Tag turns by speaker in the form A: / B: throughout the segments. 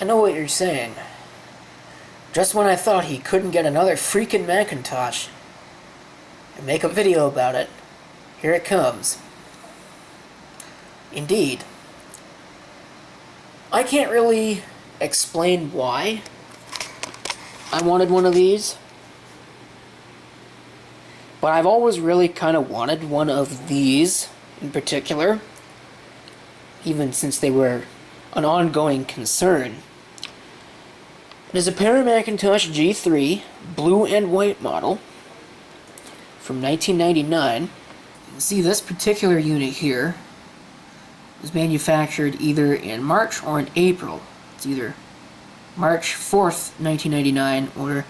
A: I know what you're saying. Just when I thought he couldn't get another freaking Macintosh and make a video about it, here it comes. Indeed. I can't really explain why I wanted one of these, but I've always really kind of wanted one of these in particular, even since they were an ongoing concern. It is a Macintosh G3 blue and white model from 1999. You can see this particular unit here was manufactured either in March or in April. It's either March 4th, 1999 or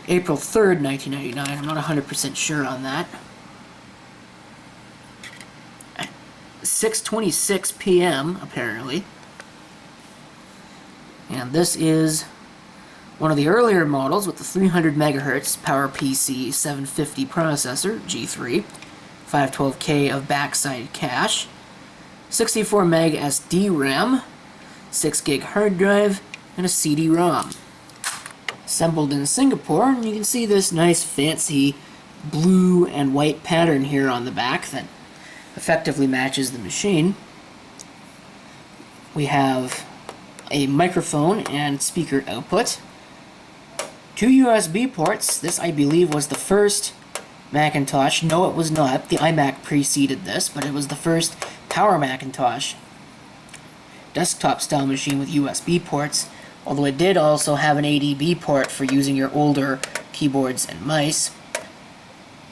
A: April 3rd, 1999. I'm not 100% sure on that. At 6:26 p.m. apparently. And this is one of the earlier models with the 300 MHz PowerPC 750 processor, G3, 512K of backside cache, 64 meg SD RAM, 6 gig hard drive, and a CD-ROM. Assembled in Singapore, and you can see this nice fancy blue and white pattern here on the back that effectively matches the machine. We have a microphone and speaker output, 2 USB ports. This, I believe, was the first Macintosh. No, it was not. The iMac preceded this, but it was the first Power Macintosh desktop style machine with USB ports, although it did also have an ADB port for using your older keyboards and mice.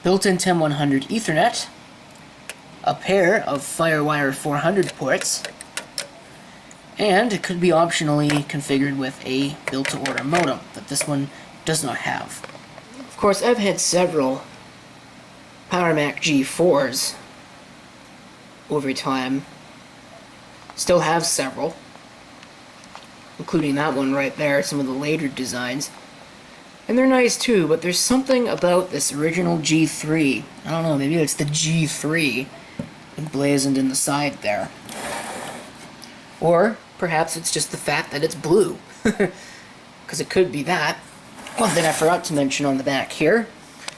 A: Built-in TIM100 Ethernet, a pair of FireWire 400 ports, and it could be optionally configured with a built-to-order modem that this one does not have. Of course, I've had several Power Mac G4s over time. Still have several, including that one right there, some of the later designs. And they're nice too, but there's something about this original G3. I don't know, maybe it's the G3 emblazoned in the side there. Or perhaps it's just the fact that it's blue. Because it could be that. One thing I forgot to mention on the back here.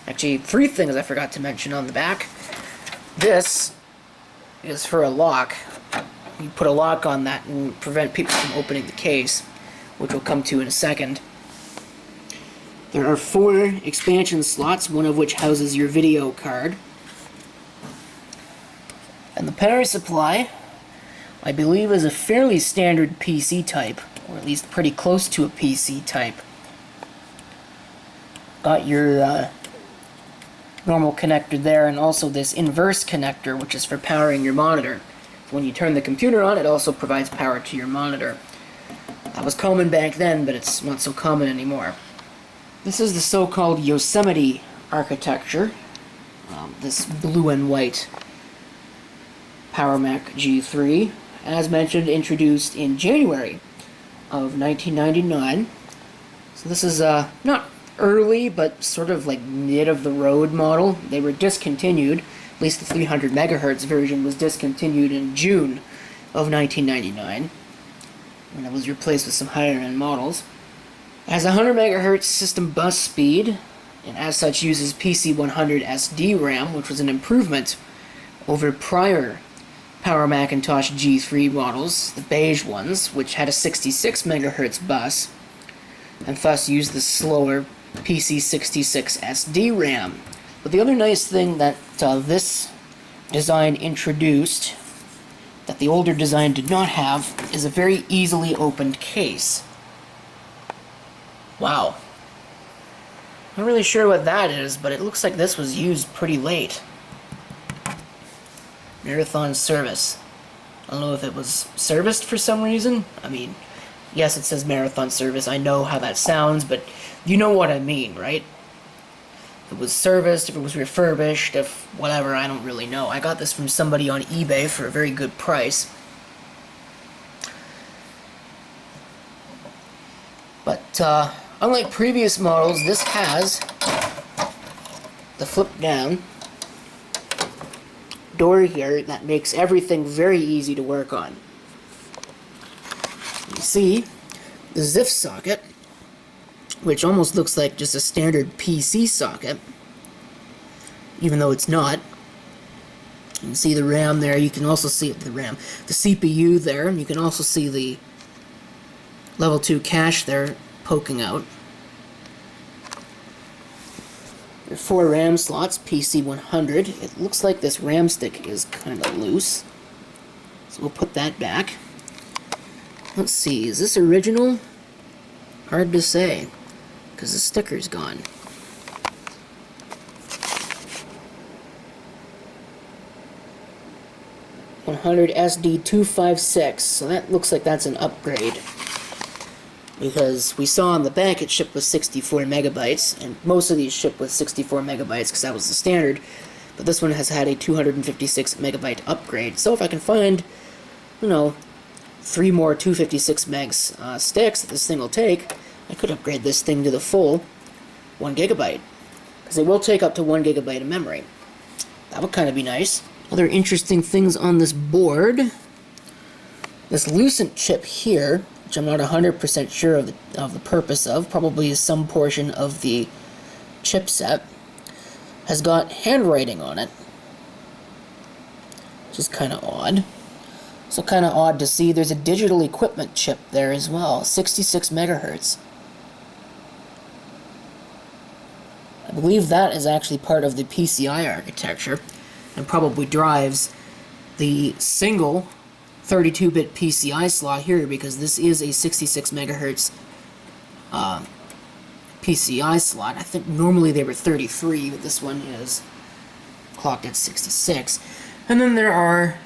A: Actually, 3 things I forgot to mention on the back. This is for a lock. You put a lock on that and prevent people from opening the case, which we'll come to in a second. There are 4 expansion slots, one of which houses your video card. And the power supply, I believe, is a fairly standard PC type, or at least pretty close to a PC type. Got your normal connector there, and also this inverse connector, which is for powering your monitor. When you turn the computer on, it also provides power to your monitor. That was common back then, but it's not so common anymore. This is the so-called Yosemite architecture, this blue and white Power Mac G3, as mentioned, introduced in January of 1999. So this is not early, but sort of like mid-of-the-road model. They were discontinued. At least the 300 MHz version was discontinued in June of 1999, when it was replaced with some higher-end models. It has 100 MHz system bus speed, and as such uses PC100 SD RAM, which was an improvement over prior Power Macintosh G3 models, the beige ones, which had a 66 MHz bus, and thus used the slower PC66 SD RAM. But the other nice thing that this design introduced, that the older design did not have, is a very easily opened case. Wow. Not really sure what that is, but it looks like this was used pretty late. Marathon service. I don't know if it was serviced for some reason. I mean, yes, it says marathon service. I know how that sounds, but you know what I mean, right? If it was serviced, if it was refurbished, if whatever, I don't really know. I got this from somebody on eBay for a very good price. But unlike previous models, this has the flip down door here that makes everything very easy to work on. You see the ZIF socket, which almost looks like just a standard PC socket, even though it's not. You can see the RAM there. You can also see the CPU there, and you can also see the level 2 cache there poking out. There are 4 RAM slots, PC100. It looks like this RAM stick is kind of loose, so we'll put that back. Let's see, is this original? Hard to say, because the sticker's gone. 100 SD256, so that looks like that's an upgrade. Because we saw on the back it shipped with 64 megabytes, and most of these ship with 64 megabytes because that was the standard, but this one has had a 256 megabyte upgrade. So if I can find, 3 more 256 megs sticks that this thing will take, I could upgrade this thing to the full 1 gigabyte. Because it will take up to 1 gigabyte of memory. That would kind of be nice. Other interesting things on this board. This Lucent chip here, which I'm not 100% sure of the purpose of, probably is some portion of the chipset, has got handwriting on it, which is kind of odd. So kind of odd to see there's a digital equipment chip there as well, 66 megahertz. I believe that is actually part of the PCI architecture and probably drives the single 32-bit PCI slot here, because this is a 66 megahertz PCI slot. I think normally they were 33, but this one is clocked at 66. And then there are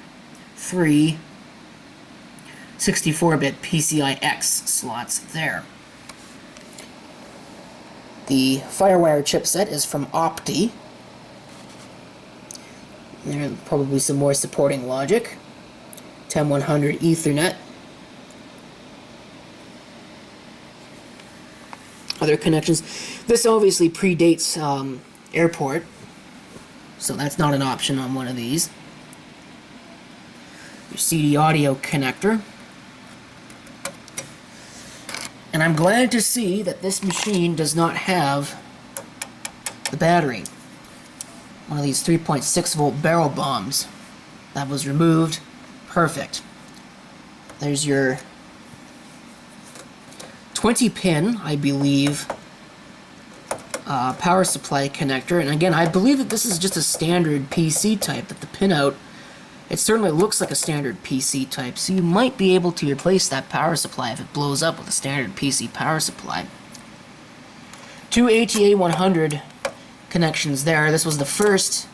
A: 3 64-bit PCI X slots there. The FireWire chipset is from Opti. There are probably some more supporting logic. 10100 Ethernet. Other connections. This obviously predates Airport, so that's not an option on one of these. Your CD audio connector. And I'm glad to see that this machine does not have the battery. One of these 3.6 volt barrel bombs. That was removed. Perfect. There's your 20-pin, I believe, power supply connector. And again, I believe that this is just a standard PC type, that the pinout, it certainly looks like a standard PC type, so you might be able to replace that power supply if it blows up with a standard PC power supply. 2 ATA100 connections there. This was the first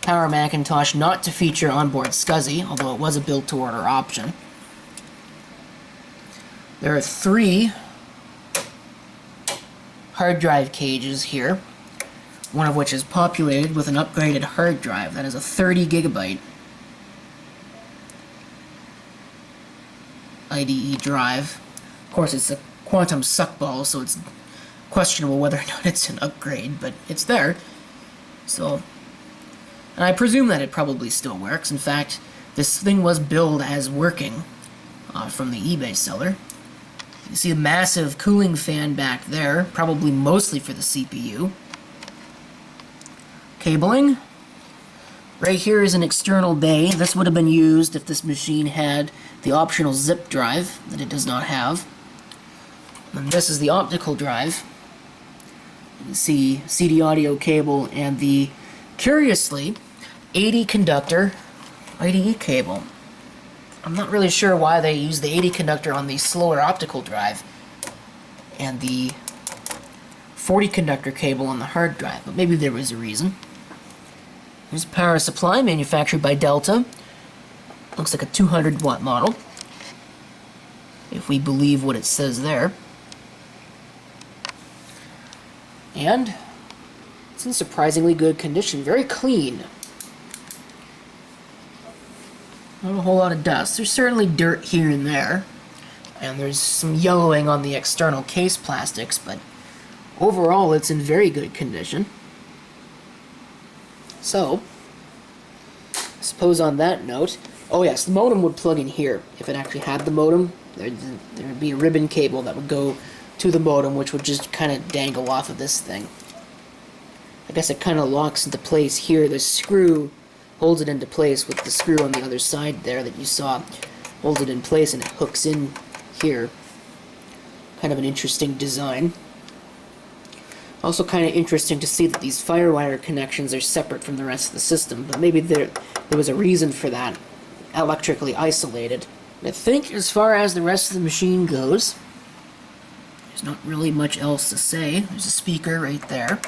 A: Power Macintosh not to feature onboard SCSI, although it was a build-to-order option. There are 3 hard drive cages here, one of which is populated with an upgraded hard drive. That is a 30 gigabyte IDE drive. Of course, it's a quantum suckball, so it's questionable whether or not it's an upgrade, but it's there. So, and I presume that it probably still works. In fact, this thing was billed as working from the eBay seller. You see a massive cooling fan back there, probably mostly for the CPU. Cabling. Right here is an external bay. This would have been used if this machine had the optional zip drive that it does not have. And this is the optical drive. You can see CD audio cable and the, curiously, 80 conductor IDE cable. I'm not really sure why they use the 80 conductor on the slower optical drive and the 40 conductor cable on the hard drive, but maybe there was a reason. Here's a power supply manufactured by Delta. Looks like a 200 watt model, if we believe what it says there. And it's in surprisingly good condition, very clean. Not a whole lot of dust. There's certainly dirt here and there, and there's some yellowing on the external case plastics, but overall it's in very good condition. So, I suppose on that note, oh yes, the modem would plug in here if it actually had the modem There would be a ribbon cable that would go to the modem, which would just kind of dangle off of this thing. I guess it kind of locks into place here. The screw holds it into place with the screw on the other side there that you saw. Holds it in place and it hooks in here. Kind of an interesting design. Also kind of interesting to see that these FireWire connections are separate from the rest of the system, but maybe there was a reason for that. Electrically isolated. I think as far as the rest of the machine goes, there's not really much else to say. There's a speaker right there.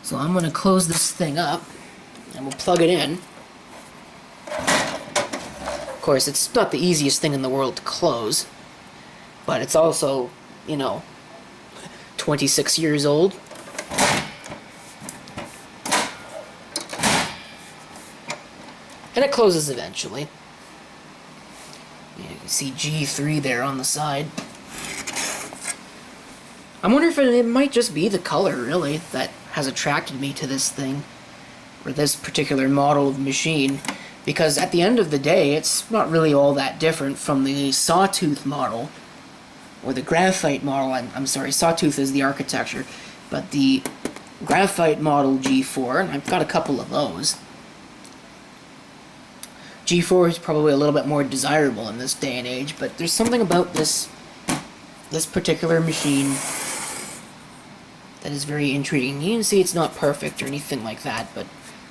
A: So I'm going to close this thing up, and we'll plug it in. Of course, it's not the easiest thing in the world to close, but it's also, you know, 26 years old. And it closes eventually. You can see G3 there on the side. I wonder if it might just be the color, really, that has attracted me to this thing, or this particular model of machine, because at the end of the day, it's not really all that different from the Sawtooth model, or the Graphite model. I'm sorry, Sawtooth is the architecture, but the Graphite model G4, and I've got a couple of those. G4 is probably a little bit more desirable in this day and age, but there's something about this particular machine that is very intriguing. You can see it's not perfect or anything like that, but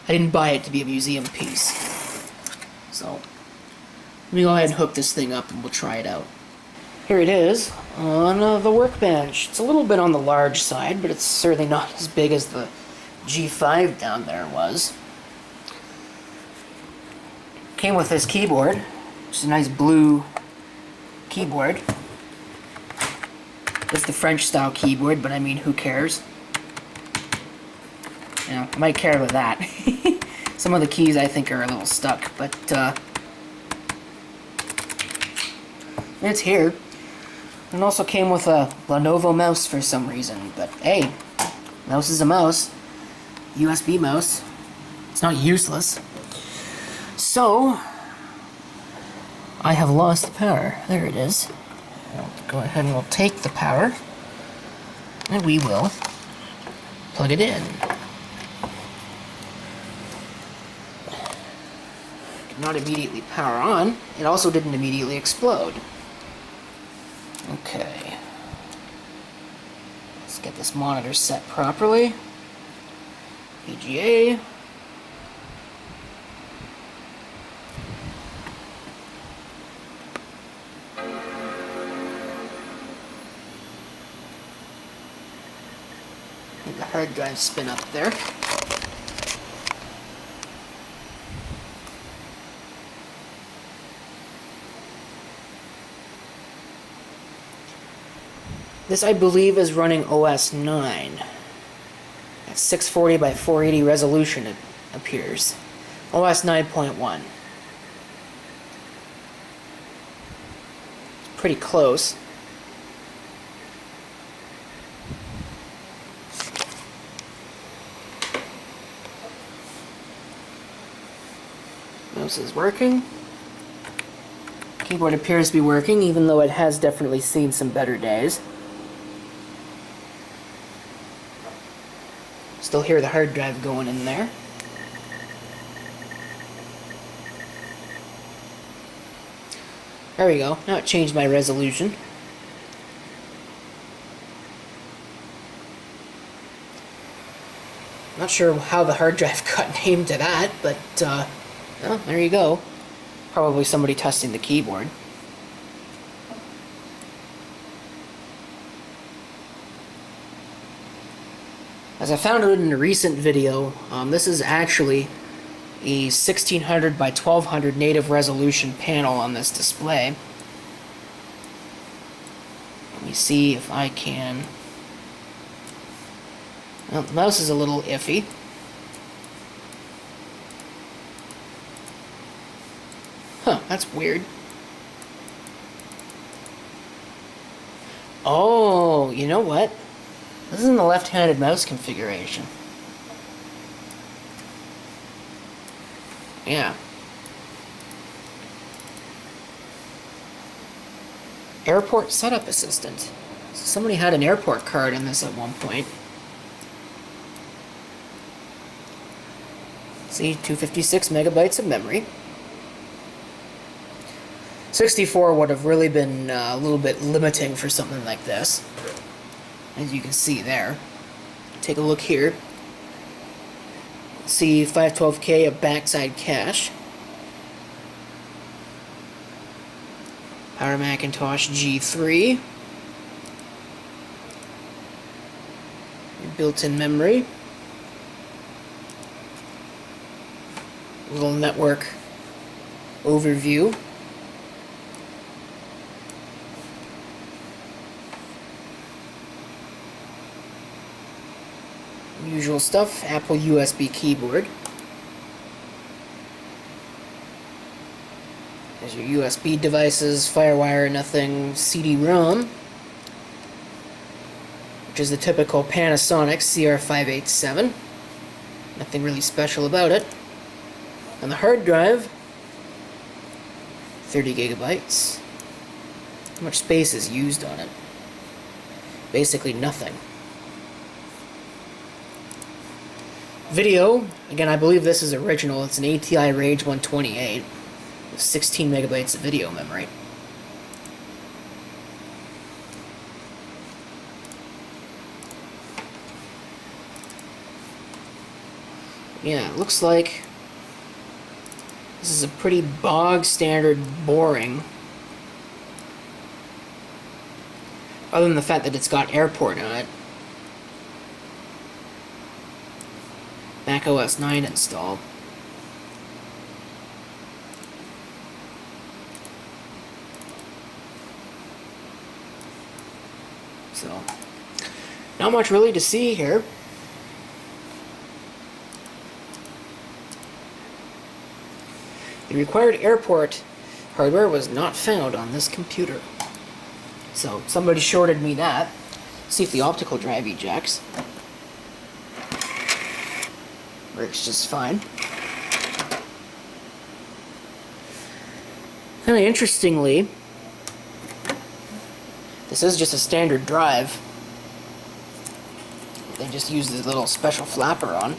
A: I didn't buy it to be a museum piece. So, let me go ahead and hook this thing up and we'll try it out. Here it is on the workbench. It's a little bit on the large side, but it's certainly not as big as the G5 down there was. Came with this keyboard, which is a nice blue keyboard. It's the French style keyboard, but I mean, who cares? You know, I might care about that. Some of the keys I think are a little stuck, but it's here. It also came with a Lenovo mouse for some reason, but hey, mouse is a mouse. USB mouse. It's not useless. So, I have lost the power. There it is. I'll go ahead and we'll take the power, and we will plug it in. Did not immediately power on. It also didn't immediately explode. Okay. Let's get this monitor set properly. VGA. The hard drive spin up there. This, I believe, is running OS 9. At 640 by 480 resolution, it appears. OS 9.1. It's pretty close. Mouse is working. Keyboard appears to be working, even though it has definitely seen some better days. Still hear the hard drive going in there. There we go. Now it changed my resolution. Not sure how the hard drive got named to that, but well, there you go. Probably somebody testing the keyboard. As I found out in a recent video, this is actually a 1600 by 1200 native resolution panel on this display. Let me see if I can... Well, the mouse is a little iffy. Huh, that's weird. Oh, you know what? This is in the left-handed mouse configuration. Yeah. Airport setup assistant. Somebody had an airport card in this at one point. See, 256 megabytes of memory. 64 would have really been a little bit limiting for something like this, as you can see there. Take a look here. See 512K of backside cache. Power Macintosh G3. Your built-in memory. Little network overview. Usual stuff, Apple USB keyboard. There's your USB devices, FireWire, nothing, CD-ROM, which is the typical Panasonic CR587. Nothing really special about it. And the hard drive, 30 gigabytes. How much space is used on it? Basically nothing. Video, again, I believe this is original. It's an ATI Rage 128 with 16 megabytes of video memory. Yeah, it looks like this is a pretty bog standard boring. Other than the fact that it's got airport on it. Mac OS 9 installed. So, not much really to see here. The required airport hardware was not found on this computer. So, somebody shorted me that. See if the optical drive ejects. Works just fine. Kind of interestingly, this is just a standard drive. They just use this little special flapper on.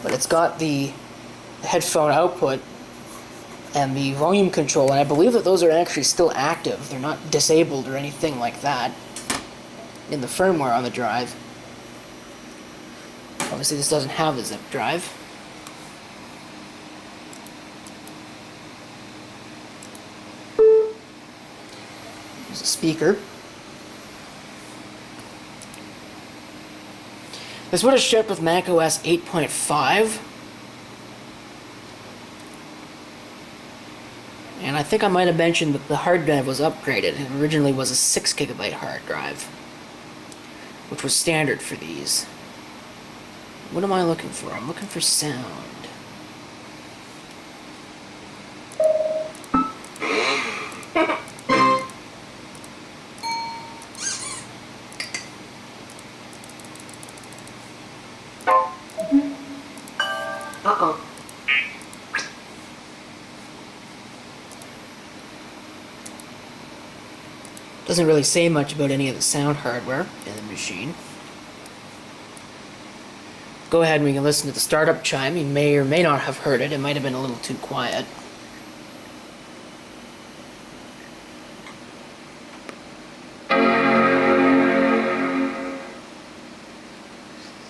A: But it's got the headphone output and the volume control, and I believe that those are actually still active. They're not disabled or anything like that in the firmware on the drive. Obviously this doesn't have a zip drive. There's a speaker. This would have shipped with Mac OS 8.5. And I think I might have mentioned that the hard drive was upgraded. It originally was a 6 gigabyte hard drive, which was standard for these. What am I looking for? I'm looking for sound. Uh-oh. Doesn't really say much about any of the sound hardware in the machine. Go ahead and we can listen to the startup chime. You may or may not have heard it. It might have been a little too quiet.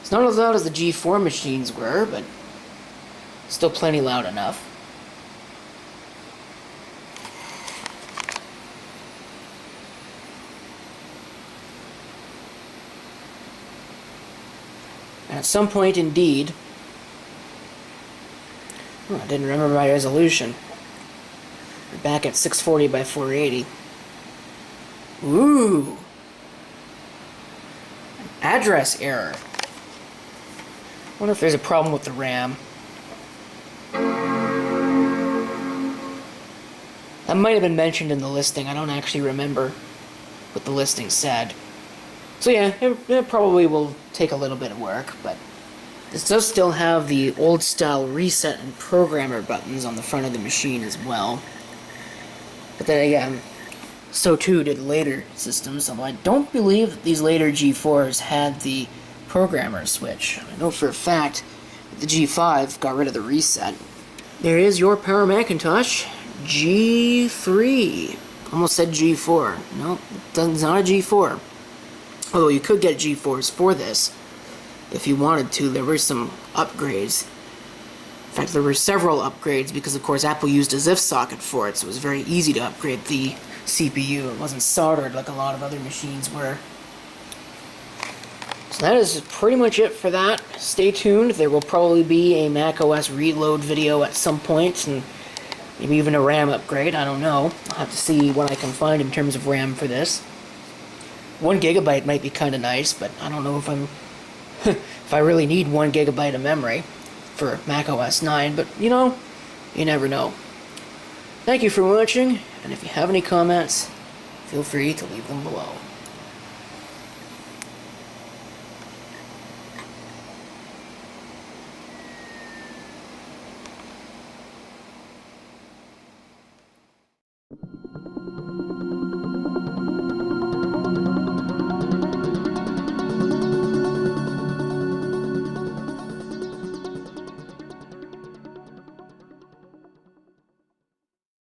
A: It's not as loud as the G4 machines were, but still plenty loud enough. At some point, indeed, I didn't remember my resolution. We're back at 640 by 480. Ooh! Address error. Wonder if there's a problem with the RAM. That might have been mentioned in the listing. I don't actually remember what the listing said. So yeah, it probably will take a little bit of work, but this does still have the old style reset and programmer buttons on the front of the machine as well. But then again, So too did later systems, although I don't believe that these later G4s had the programmer switch. I know for a fact that the G5 got rid of the reset. There is your Power Macintosh G3. Almost said G4. No, it's not a G4. Although you could get G4s for this if you wanted to. There were some upgrades. In fact, there were several upgrades because, of course, Apple used a ZIF socket for it, so it was very easy to upgrade the CPU. It wasn't soldered like a lot of other machines were. So that is pretty much it for that. Stay tuned. There will probably be a macOS reload video at some point, and maybe even a RAM upgrade. I don't know. I'll have to see what I can find in terms of RAM for this. 1 gigabyte might be kind of nice, but I don't know if I'm if I really need 1 gigabyte of memory for macOS 9, but you know, you never know. Thank you for watching, and if you have any comments, feel free to leave them below.